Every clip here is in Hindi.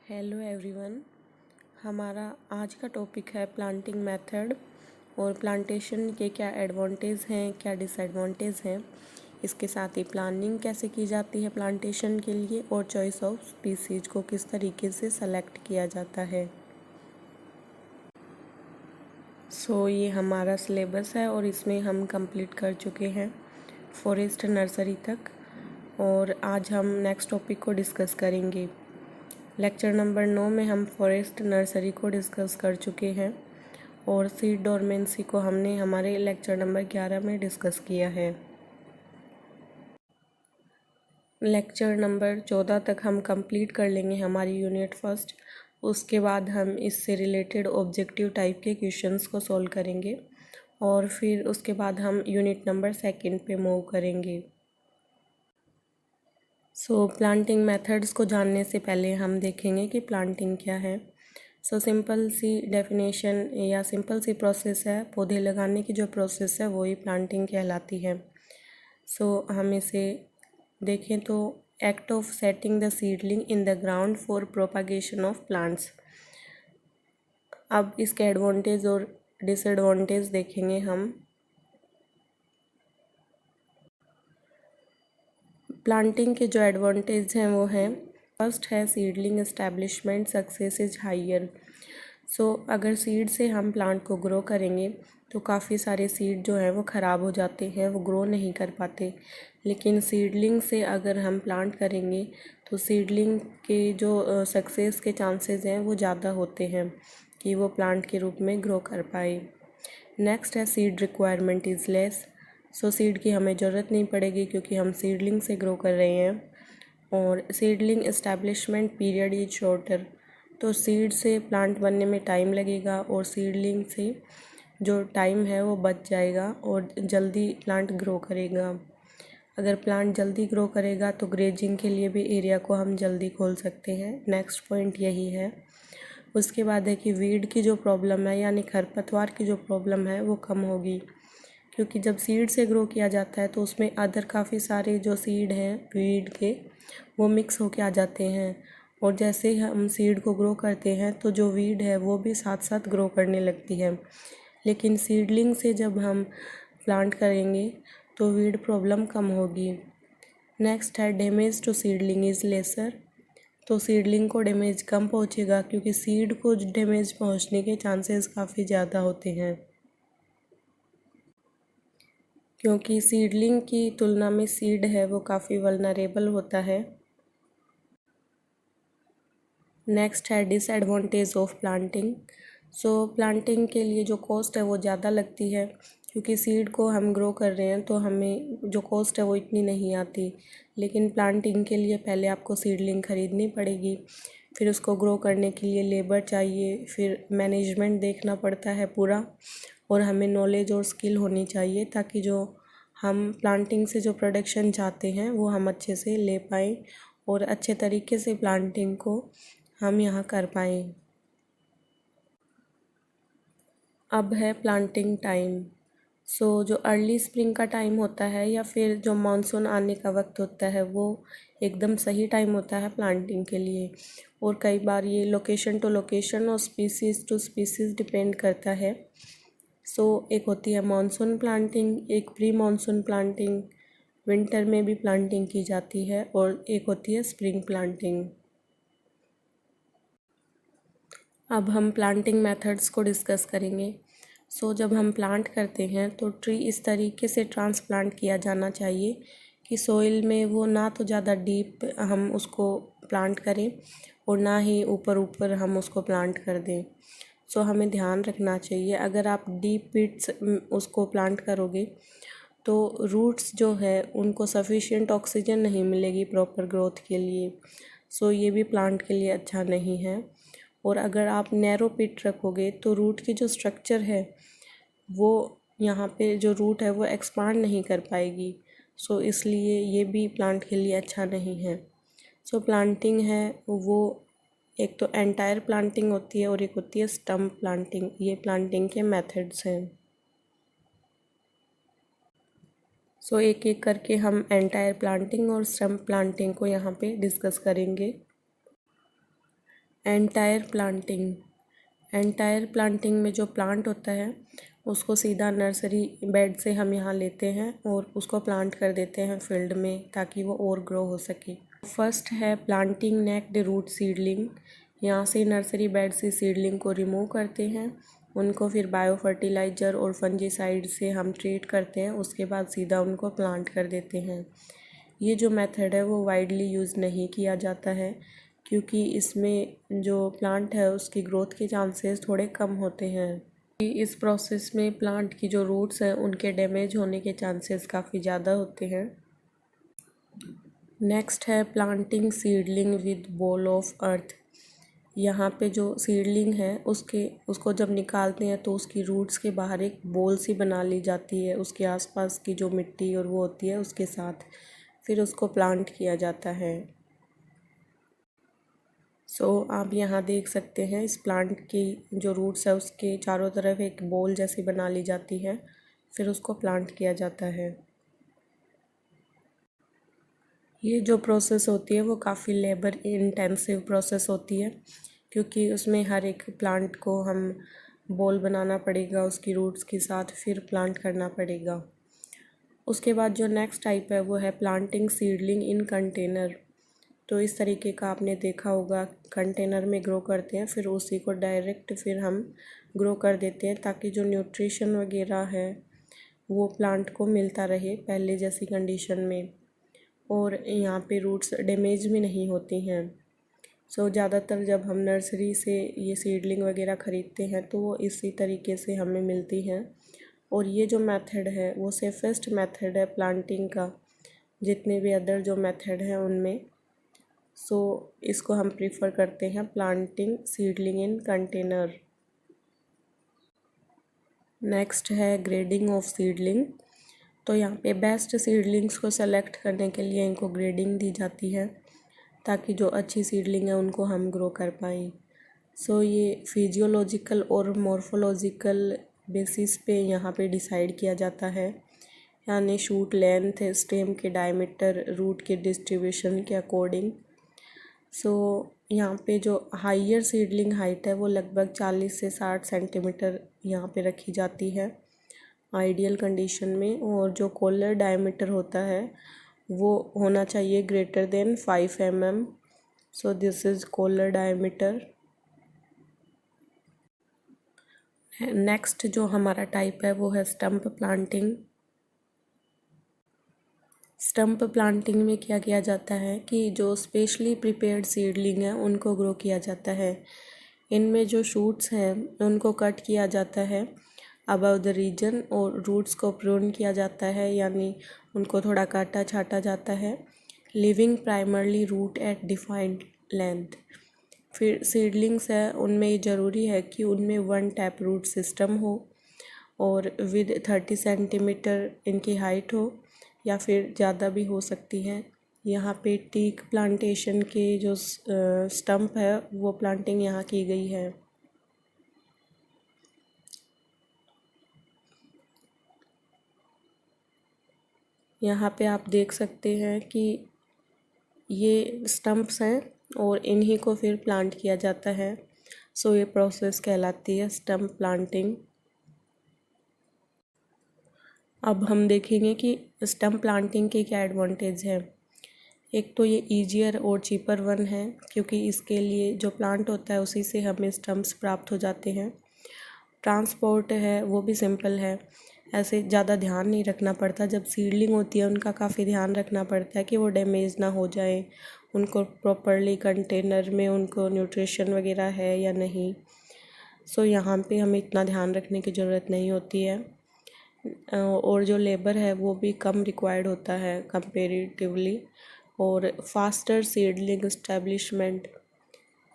Hello everyone. हमारा आज का टॉपिक है प्लांटिंग मेथड और प्लांटेशन के क्या एडवांटेज हैं, क्या डिसएडवांटेज हैं। इसके साथ ही प्लानिंग कैसे की जाती है प्लांटेशन के लिए और चॉइस ऑफ स्पीसीज को किस तरीके से सेलेक्ट किया जाता है। ये हमारा सिलेबस है और इसमें हम कंप्लीट कर चुके हैं फॉरेस्ट नर्सरी तक और आज हम नेक्स्ट टॉपिक को डिस्कस करेंगे। लेक्चर नंबर 9 में हम फॉरेस्ट नर्सरी को डिस्कस कर चुके हैं और सीड डोरमेंसी को हमने हमारे लेक्चर नंबर 11 में डिस्कस किया है। लेक्चर नंबर 14 तक हम कंप्लीट कर लेंगे हमारी यूनिट फर्स्ट। उसके बाद हम इससे रिलेटेड ऑब्जेक्टिव टाइप के क्वेश्चंस को सॉल्व करेंगे और फिर उसके बाद हम यूनिट नंबर 2 पे मूव करेंगे। प्लांटिंग मेथड्स को जानने से पहले हम देखेंगे कि प्लांटिंग क्या है। सिंपल सी डेफिनेशन या सिंपल सी प्रोसेस है, पौधे लगाने की जो प्रोसेस है वही प्लांटिंग कहलाती है। हम इसे देखें तो act of setting the seedling in the ground for propagation of plants. अब इसके एडवांटेज और डिसएडवांटेज देखेंगे हम। प्लांटिंग के जो एडवांटेज हैं वो हैं, फर्स्ट है seedling establishment success is higher. अगर सीड से हम प्लांट को ग्रो करेंगे तो काफ़ी सारे सीड जो हैं वो ख़राब हो जाते हैं, वो ग्रो नहीं कर पाते। लेकिन सीडलिंग से अगर हम प्लांट करेंगे तो सीडलिंग के जो सक्सेस के चांसेस हैं वो ज़्यादा होते हैं कि वो प्लांट के रूप में ग्रो कर पाए। नेक्स्ट है seed requirement is less. Seed की हमें ज़रूरत नहीं पड़ेगी क्योंकि हम सीडलिंग से ग्रो कर रहे हैं। और seedling establishment period is shorter. Seed से प्लांट बनने में टाइम लगेगा और सीडलिंग से जो टाइम है वो बच जाएगा और जल्दी प्लांट ग्रो करेगा। अगर प्लांट जल्दी ग्रो करेगा तो ग्रेजिंग के लिए भी एरिया को हम जल्दी खोल सकते हैं। नेक्स्ट पॉइंट यही है। उसके बाद है कि वीड की जो प्रॉब्लम है यानी खरपतवार की जो प्रॉब्लम है वो कम होगी, क्योंकि जब सीड से ग्रो किया जाता है तो उसमें अदर काफ़ी सारे जो सीड हैं वीड के वो मिक्स होके आ जाते हैं और जैसे ही हम सीड को ग्रो करते हैं तो जो वीड है वो भी साथ साथ ग्रो करने लगती है। लेकिन सीडलिंग से जब हम प्लांट करेंगे तो वीड प्रॉब्लम कम होगी। नेक्स्ट है damage to seedling is lesser. Seedling को डैमेज कम पहुंचेगा क्योंकि सीड को डैमेज पहुंचने के चांसेस काफ़ी ज़्यादा होते हैं, क्योंकि सीडलिंग की तुलना में सीड है वो काफ़ी वल्नरेबल होता है। नेक्स्ट है डिसएडवांटेज ऑफ प्लांटिंग। प्लांटिंग के लिए जो कॉस्ट है वो ज़्यादा लगती है, क्योंकि सीड को हम ग्रो कर रहे हैं तो हमें जो कॉस्ट है वो इतनी नहीं आती। लेकिन प्लांटिंग के लिए पहले आपको सीडलिंग ख़रीदनी पड़ेगी, फिर उसको ग्रो करने के लिए लेबर चाहिए, फिर मैनेजमेंट देखना पड़ता है पूरा, और हमें नॉलेज और स्किल होनी चाहिए ताकि जो हम प्लांटिंग से जो प्रोडक्शन चाहते हैं वो हम अच्छे से ले पाएँ और अच्छे तरीके से प्लांटिंग को हम यहाँ कर पाएँ। अब है प्लांटिंग टाइम। जो अर्ली स्प्रिंग का टाइम होता है या फिर जो मानसून आने का वक्त होता है वो एकदम सही टाइम होता है प्लांटिंग के लिए। और कई बार ये लोकेशन टू लोकेशन और स्पीसीज़ टू स्पीसीज़ डिपेंड करता है। एक होती है मानसून प्लांटिंग, एक प्री मानसून प्लांटिंग, विंटर में भी प्लांटिंग की जाती है, और एक होती है स्प्रिंग प्लांटिंग। अब हम प्लांटिंग मेथड्स को डिस्कस करेंगे। जब हम प्लांट करते हैं तो ट्री इस तरीके से ट्रांसप्लांट किया जाना चाहिए कि सॉइल में वो ना तो ज़्यादा डीप हम उसको प्लांट करें और ना ही ऊपर ऊपर हम उसको प्लांट कर दें। हमें ध्यान रखना चाहिए, अगर आप डीप पिट्स उसको प्लांट करोगे तो रूट्स जो है उनको सफिशिएंट ऑक्सीजन नहीं मिलेगी प्रॉपर ग्रोथ के लिए। ये भी प्लांट के लिए अच्छा नहीं है। और अगर आप नैरो पिट रखोगे तो रूट की जो स्ट्रक्चर है वो यहाँ पे जो रूट है वो एक्सपांड नहीं कर पाएगी। इसलिए ये भी प्लांट के लिए अच्छा नहीं है। प्लांटिंग है वो एक तो एंटायर प्लांटिंग होती है और एक होती है स्टम्प प्लांटिंग। ये प्लांटिंग के मेथड्स हैं। एक एक करके हम एंटायर प्लांटिंग और स्टम्प प्लांटिंग को यहाँ पे डिस्कस करेंगे। एंटायर प्लांटिंग में जो प्लांट होता है उसको सीधा नर्सरी बेड से हम यहाँ लेते हैं और उसको प्लांट कर देते हैं फील्ड में ताकि वो और ग्रो हो सके। फर्स्ट है प्लांटिंग नेक्ड रूट सीडलिंग। यहाँ से नर्सरी बेड से सीडलिंग को रिमूव करते हैं, उनको फिर बायो फर्टिलाइज़र और फंजीसाइड से हम ट्रीट करते हैं, उसके बाद सीधा उनको प्लांट कर देते हैं। ये जो मेथड है वो वाइडली यूज़ नहीं किया जाता है क्योंकि इसमें जो प्लांट है उसकी ग्रोथ के चांसेस थोड़े कम होते हैं। इस प्रोसेस में प्लांट की जो रूट्स हैं उनके डैमेज होने के चांसेस काफ़ी ज़्यादा होते हैं। नेक्स्ट है planting seedling with ball of earth. यहाँ पे जो सीडलिंग है उसको जब निकालते हैं तो उसकी रूट्स के बाहर एक बॉल सी बना ली जाती है उसके आसपास की जो मिट्टी और वो होती है उसके साथ, फिर उसको प्लांट किया जाता है। आप यहाँ देख सकते हैं इस प्लांट की जो रूट्स है उसके चारों तरफ एक बॉल जैसी बना ली जाती है, फिर उसको प्लांट किया जाता है। ये जो प्रोसेस होती है वो काफ़ी लेबर इंटेंसिव प्रोसेस होती है क्योंकि उसमें हर एक प्लांट को हम बॉल बनाना पड़ेगा उसकी रूट्स के साथ, फिर प्लांट करना पड़ेगा। उसके बाद जो नेक्स्ट टाइप है वो है प्लांटिंग सीडलिंग इन कंटेनर। तो इस तरीके का आपने देखा होगा, कंटेनर में ग्रो करते हैं फिर उसी को डायरेक्ट फिर हम ग्रो कर देते हैं ताकि जो न्यूट्रिशन वगैरह है वो प्लांट को मिलता रहे पहले जैसी कंडीशन में, और यहाँ पे रूट्स डैमेज भी नहीं होती हैं। ज़्यादातर जब हम नर्सरी से ये सीडलिंग वगैरह ख़रीदते हैं तो वो इसी तरीके से हमें मिलती हैं, और ये जो मेथड है वो सेफेस्ट मेथड है प्लांटिंग का जितने भी अदर जो मेथड हैं उनमें। इसको हम प्रीफर करते हैं प्लांटिंग सीडलिंग इन कंटेनर। नेक्स्ट है ग्रेडिंग ऑफ सीडलिंग। तो यहाँ पे बेस्ट सीडलिंग्स को सेलेक्ट करने के लिए इनको ग्रेडिंग दी जाती है ताकि जो अच्छी सीडलिंग है उनको हम ग्रो कर पाएँ। ये फिजियोलॉजिकल और मॉर्फोलॉजिकल बेसिस पे यहाँ पे डिसाइड किया जाता है, यानी शूट लेंथ, स्टेम के डायमीटर, रूट के डिस्ट्रीब्यूशन के अकॉर्डिंग। यहाँ पे जो हाइयर सीडलिंग हाइट है वो लगभग 40 से 60 सेंटीमीटर यहाँ पे रखी जाती है आइडियल कंडीशन में, और जो कॉलर डायमीटर होता है वो होना चाहिए greater than 5 mm। This is collar diameter. Next जो हमारा टाइप है वो है स्टम्प प्लांटिंग। स्टम्प प्लांटिंग में क्या किया जाता है कि जो स्पेशली प्रिपेयर्ड सीडलिंग है उनको ग्रो किया जाता है। इनमें जो शूट्स हैं उनको कट किया जाता है अबव द रीजन और रूट्स को प्रून किया जाता है, यानी उनको थोड़ा काटा छाटा जाता है, leaving primarily root at defined length. फिर सीडलिंग्स है उनमें ये ज़रूरी है कि उनमें 1 टैप रूट सिस्टम हो और विद 30 सेंटीमीटर इनकी हाइट हो या फिर ज़्यादा भी हो सकती है। यहाँ पे टीक प्लांटेशन के जो स्टम्प है वो प्लांटिंग यहाँ की गई है। यहाँ पे आप देख सकते हैं कि ये स्टम्प्स हैं और इन्हीं को फिर प्लांट किया जाता है। ये प्रोसेस कहलाती है स्टम्प प्लांटिंग। अब हम देखेंगे कि स्टम्प प्लांटिंग के क्या एडवांटेज है। एक तो ये ईजियर और चीपर वन है क्योंकि इसके लिए जो प्लांट होता है उसी से हमें स्टम्प्स प्राप्त हो जाते हैं। ट्रांसपोर्ट है वो भी सिंपल है, ऐसे ज़्यादा ध्यान नहीं रखना पड़ता। जब सीडलिंग होती है उनका काफ़ी ध्यान रखना पड़ता है कि वो डैमेज ना हो जाए, उनको प्रॉपरली कंटेनर में उनको न्यूट्रिशन वगैरह है या नहीं। यहाँ पे हमें इतना ध्यान रखने की ज़रूरत नहीं होती है, और जो लेबर है वो भी कम रिक्वायर्ड होता है कंपेरेटिवली, और फास्टर सीडलिंग इस्टेब्लिशमेंट।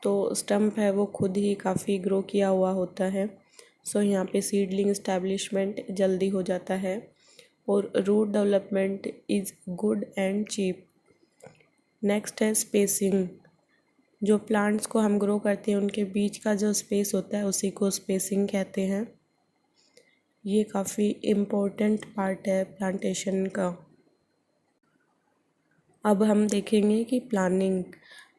तो स्टम्प है वो खुद ही काफ़ी ग्रो किया हुआ होता है, यहाँ पे सीडलिंग इस्टेब्लिशमेंट जल्दी हो जाता है, और root development is good and cheap. Next है स्पेसिंग। जो प्लांट्स को हम ग्रो करते हैं उनके बीच का जो स्पेस होता है उसी को स्पेसिंग कहते हैं। ये काफ़ी इम्पोर्टेंट पार्ट है प्लांटेशन का। अब हम देखेंगे कि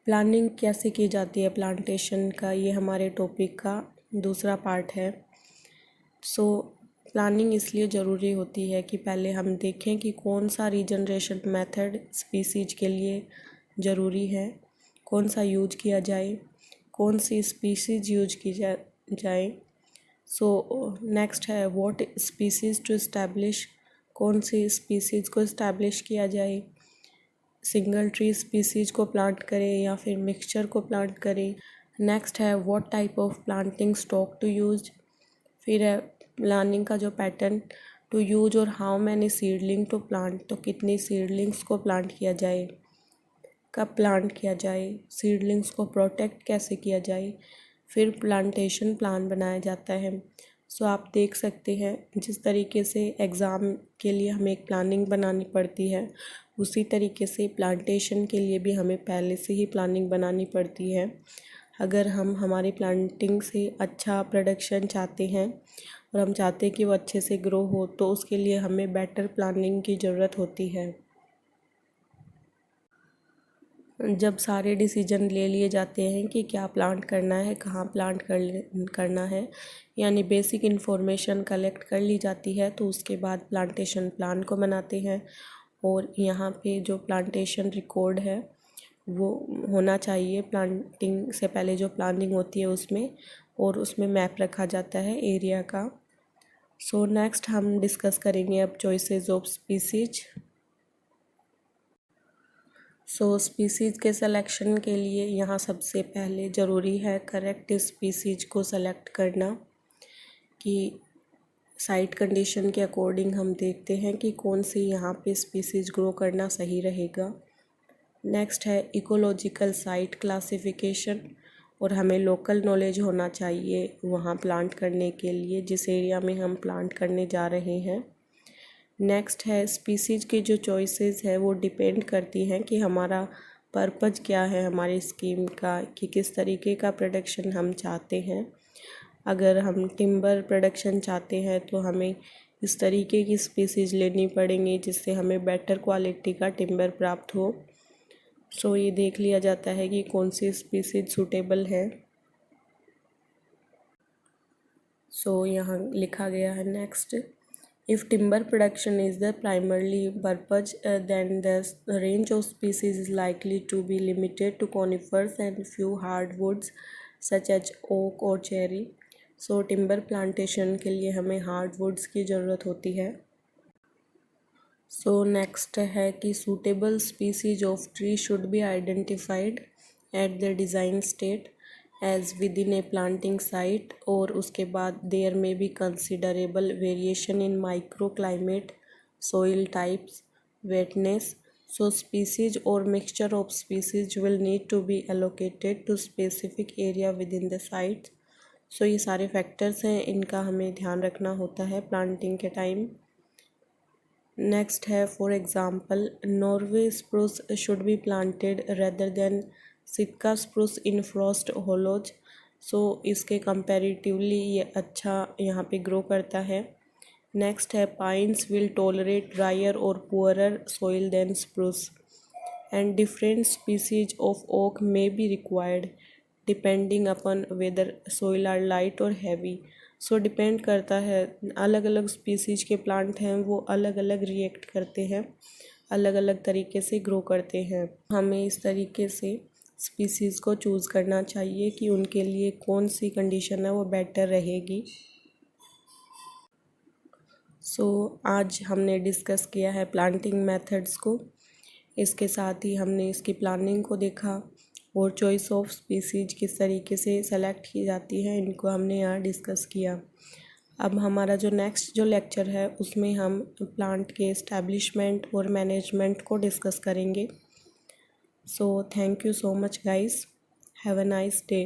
प्लानिंग कैसे की जाती है प्लांटेशन का, ये हमारे टॉपिक का दूसरा पार्ट है। सो प्लानिंग इसलिए ज़रूरी होती है कि पहले हम देखें कि कौन सा रीजनरेशन मेथड स्पीसीज के लिए ज़रूरी है, कौन सा यूज किया जाए, कौन सी स्पीसीज यूज की जाए। सो नेक्स्ट है व्हाट स्पीसीज टू इस्टेब्लिश, कौन सी स्पीसीज को इस्टेब्लिश किया जाए, सिंगल ट्री स्पीसीज को प्लांट करें या फिर मिक्सचर को प्लांट करें। नेक्स्ट है what type of planting stock to use. फिर है प्लानिंग का जो पैटर्न, टू यूज और how many seedling to plant, तो कितनी सीडलिंग्स को प्लांट किया जाए, कब प्लांट किया जाए, सीडलिंग्स को प्रोटेक्ट कैसे किया जाए। फिर प्लांटेशन प्लान बनाया जाता है। सो आप देख सकते हैं जिस तरीके से एग्ज़ाम के लिए हमें एक प्लानिंग बनानी पड़ती है, उसी तरीके से प्लांटेशन के लिए भी हमें पहले से ही प्लानिंग बनानी पड़ती है। अगर हम हमारी प्लांटिंग से अच्छा प्रोडक्शन चाहते हैं और हम चाहते हैं कि वो अच्छे से ग्रो हो, तो उसके लिए हमें बेटर प्लानिंग की ज़रूरत होती है। जब सारे डिसीजन ले लिए जाते हैं कि क्या प्लांट करना है, कहाँ प्लांट करना है, यानी बेसिक इन्फॉर्मेशन कलेक्ट कर ली जाती है, तो उसके बाद प्लांटेशन प्लान को बनाते हैं। और यहाँ पे जो प्लांटेशन रिकॉर्ड है वो होना चाहिए प्लांटिंग से पहले, जो प्लानिंग होती है उसमें, और उसमें मैप रखा जाता है एरिया का। सो नेक्स्ट हम डिस्कस करेंगे अब choices of species. So species के सिलेक्शन के लिए यहाँ सबसे पहले ज़रूरी है करेक्ट स्पीसीज को सेलेक्ट करना, कि साइट कंडीशन के अकॉर्डिंग हम देखते हैं कि कौन सी यहाँ पे स्पीसीज ग्रो करना सही रहेगा। नेक्स्ट है इकोलॉजिकल साइट क्लासिफिकेशन, और हमें लोकल नॉलेज होना चाहिए वहाँ प्लांट करने के लिए, जिस एरिया में हम प्लांट करने जा रहे हैं। नेक्स्ट है स्पीसीज की जो चॉइसेस है वो डिपेंड करती हैं कि हमारा पर्पज़ क्या है हमारी स्कीम का, कि किस तरीके का प्रोडक्शन हम चाहते हैं। अगर हम टिम्बर प्रोडक्शन चाहते हैं तो हमें इस तरीके की स्पीसीज लेनी पड़ेंगी जिससे हमें बेटर क्वालिटी का टिम्बर प्राप्त हो। सो ये देख लिया जाता है कि कौन सी स्पीसीज सूटेबल है। सो यहाँ लिखा गया है next, if timber production is the primarily purpose, then the range of species is likely to be limited to conifers and few hardwoods such as oak और cherry. So timber plantation के लिए हमें hardwoods की ज़रूरत होती है। So next है कि suitable species of tree should be identified at the design state as within a planting site, और उसके बाद there may be considerable variation in microclimate, soil types, wetness. So species or mixture of species will need to be allocated to specific area within the site. So ये सारे फैक्टर्स हैं, इनका हमें ध्यान रखना होता है प्लांटिंग के टाइम। नेक्स्ट है for example Norway spruce should be planted rather than Sitka spruce in frost hollows. So इसके कंपैरेटिवली ये अच्छा यहाँ पे ग्रो करता है। नेक्स्ट है पाइन्स विल टॉलरेट ड्रायर और poorer soil than spruce, and different species of oak may be required depending upon whether soil or light और हैवी। सो डिपेंड करता है, अलग अलग स्पीसीज के प्लांट हैं वो अलग अलग रिएक्ट करते हैं, अलग अलग तरीके से ग्रो करते हैं। हमें इस तरीके से स्पीसीज़ को चूज़ करना चाहिए कि उनके लिए कौन सी कंडीशन है वो बेटर रहेगी। सो आज हमने डिस्कस किया है प्लांटिंग मेथड्स को, इसके साथ ही हमने इसकी प्लानिंग को देखा और चॉइस ऑफ स्पीसीज किस तरीके से सेलेक्ट की जाती है, इनको हमने यहाँ डिस्कस किया। अब हमारा जो नेक्स्ट जो लेक्चर है उसमें हम प्लांट के एस्टैब्लिशमेंट और मैनेजमेंट को डिस्कस करेंगे। So thank you so much guys. Have a nice day.